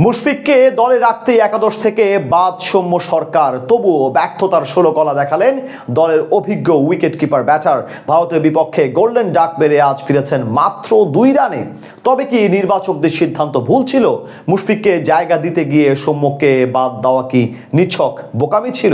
মুশফিককে দলে রাখতে একাদশ থেকে বাদ সৌম্য সরকার, তবুও ব্যর্থতার ষোলকলা দেখালেন দলের অভিজ্ঞ উইকেট কিপার ব্যাটার। ভারতের বিপক্ষে গোল্ডেন ডাক বেড়ে আজ ফিরেছেন মাত্র 2 রানে। তবে কি নির্বাচকদের সিদ্ধান্ত ভুল ছিল? মুশফিককে জায়গা দিতে গিয়ে সৌম্যকে বাদ দেওয়া কি নিছক বোকামি ছিল?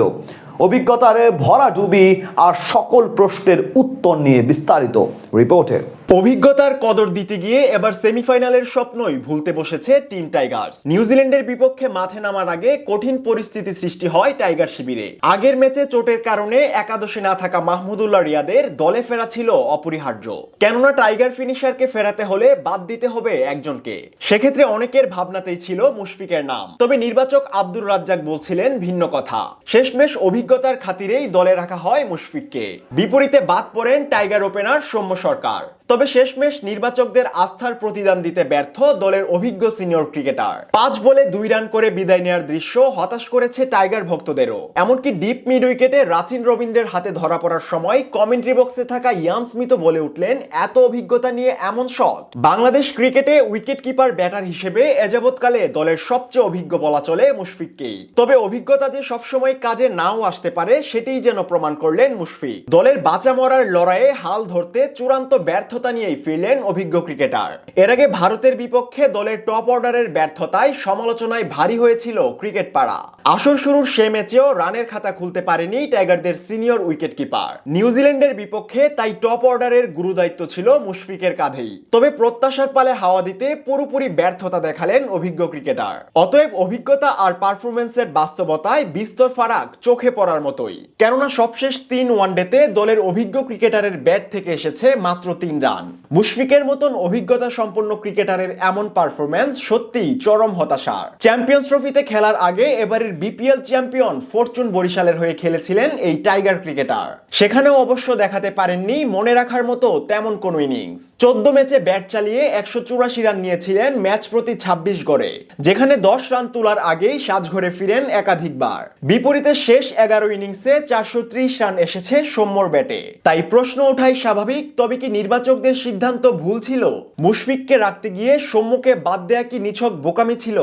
অভিজ্ঞতার ভরাডুবি আর সকল প্রশ্নের উত্তর নিয়ে বিস্তারিত রিপোর্টে। অভিজ্ঞতার কদর দিতে গিয়ে এবার সেমিফাইনালের স্বপ্নই ভুলতে বসেছে টিম টাইগার্স। নিউজিল্যান্ডের বিপক্ষে মাঠে নামার আগে কঠিন পরিস্থিতি সৃষ্টি হয় টাইগার শিবিরে। আগের ম্যাচে চোটের কারণে একাদশে না থাকা মাহমুদুল্লাহ রিয়াদের দলে ফেরা ছিল অপরিহার্য, কেননা টাইগার ফিনিশারকে ফেরাতে হলে বাদ দিতে হবে একজনকে। সেক্ষেত্রে অনেকের ভাবনাতেই ছিল মুশফিকের নাম, তবে নির্বাচক আব্দুর রাজ্জাক বলছিলেন ভিন্ন কথা। শেষমেশ অভিজ্ঞতার খাতিরেই দলে রাখা হয় মুশফিককে। বিপরীতে বাদ পড়েন টাইগার ওপেনার সৌম্য সরকার। তবে শেষমেশ নির্বাচকদের আস্থার প্রতিদান দিতে ব্যর্থ দলের অভিজ্ঞ সিনিয়র ক্রিকেটার। 5 বলে 2 রান করে বিদায় নেওয়ার দৃশ্য হতাশ করেছে টাইগার ভক্তদেরও। এমনকি ডিপ মিড উইকেটে রাচিন রবীন্দ্রের হাতে ধরা পড়ার সময় কমেন্ট্রি বক্সে থাকা ইয়ান স্মিথ বলে উঠলেন, এত অভিজ্ঞতা নিয়ে এমন শট! বাংলাদেশ ক্রিকেটে উইকেট কিপার ব্যাটার হিসেবে এযাবৎকালে দলের সবচেয়ে অভিজ্ঞ বলা চলে মুশফিককেই। তবে অভিজ্ঞতা যে সবসময় কাজে নাও আসতে পারে সেটাই যেন প্রমাণ করলেন মুশফিক। দলের বাঁচা মরার লড়াইয়ে হাল ধরতে চূড়ান্ত ব্যর্থতা নিয়েই ফিরলেন অভিজ্ঞ ক্রিকেটার। এর আগে ভারতের বিপক্ষে দলের টপ অর্ডারের ব্যর্থতায় সমালোচনায় ভারী হয়েছিল ক্রিকেট পাড়া। আসর শুরুর সে ম্যাচেও রানের খাতা খুলতে পারেনি টাইগারদের সিনিয়র উইকেট কিপার। নিউজিল্যান্ডের বিপক্ষে তাই টপ অর্ডারের গুরুদায়িত্ব ছিল মুশফিকের কাঁধেই। তবে প্রত্যাশার পালে হাওয়া দিতে পুরোপুরি ব্যর্থতা দেখালেন অভিজ্ঞ ক্রিকেটার। অতএব অভিজ্ঞতা আর পারফরমেন্সের বাস্তবতায় বিস্তর ফারাক চোখে পড়ার মতোই, কেননা সবশেষ 3 ওয়ানডেতে দলের অভিজ্ঞ ক্রিকেটারের ব্যাট থেকে এসেছে মাত্র 3 রান। মুশফিকের মতন অভিজ্ঞতা সম্পন্ন ক্রিকেটারের এমন পারফরম্যান্স সত্যিই চরম হতাশার। চ্যাম্পিয়ন্স ট্রফিতে খেলার আগে এবারের বিপিএল চ্যাম্পিয়ন ফরচুন বরিশালের হয়ে খেলেছিলেন এই টাইগার ক্রিকেটার। সেখানেও অবশ্য দেখাতে পারেননি মনে রাখার মতো তেমন কোনো ইনিংস। 14 ম্যাচে ব্যাট চালিয়ে 184 রান নিয়েছিলেন ম্যাচ প্রতি 26 গড়ে, যেখানে 10 রান তোলার আগেই সাজঘরে ফিরেন একাধিকবার। বিপরীতে শেষ 11 ইনিংসে 430 রান এসেছে সৌম্যর ব্যাটে। তাই প্রশ্ন ওঠাই স্বাভাবিক, তবে কি নির্বাচকদের সিদ্ধান্ত ভুল ছিল? মুশফিককে রাখতে গিয়ে সৌম্যকে বাদ দেয়া কি নিছক বোকামি ছিল?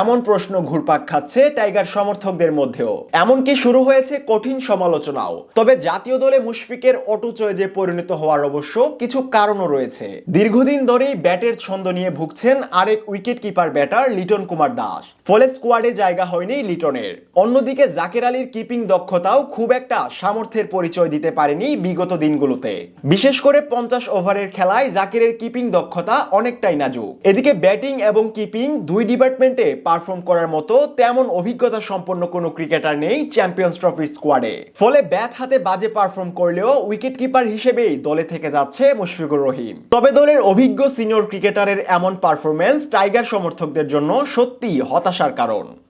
এমন প্রশ্ন ঘুরপাক খাচ্ছে টাইগার সমর্থকদের মধ্যেও। এমনকি শুরু হয়েছে কঠিন সমালোচনাও। তবে জাতীয় দলে মুশফিকের অটোচয়েজে পরিণত হওয়ার অবশ্য কিছু কারণও রয়েছে। দীর্ঘদিন ধরেই ব্যাটের ছন্দ নিয়ে ভুগছেন আরেক wicket keeper batter Liton Kumar Das, ফলে স্কোয়াডে জায়গা হয়নি লিটনের। অন্যদিকে জাকের আলীর কিপিং দক্ষতাও খুব একটা সামর্থ্যের পরিচয় দিতে পারেনি বিগত দিনগুলোতে। বিশেষ করে 50 ওভারের খেলায় জাকিরের কিপিং দক্ষতা অনেকটাই নাজুক। এদিকে ব্যাটিং এবং কিপিং দুই ডিপার্টমেন্টে পারফর্ম করার মতো তেমন অভিজ্ঞতা সম্পন্ন কোনো ক্রিকেটার নেই চ্যাম্পিয়ন্স ট্রফির স্কোয়াডে। ফলে ব্যাট হাতে বাজে পারফর্ম করলেও উইকেট কিপার হিসেবেই দলে থেকে যাচ্ছে মুশফিকুর রহিম। তবে দলের অভিজ্ঞ সিনিয়র ক্রিকেটারের এমন পারফরম্যান্স টাইগার সমর্থকদের জন্য সত্যিই হতাশার কারণ।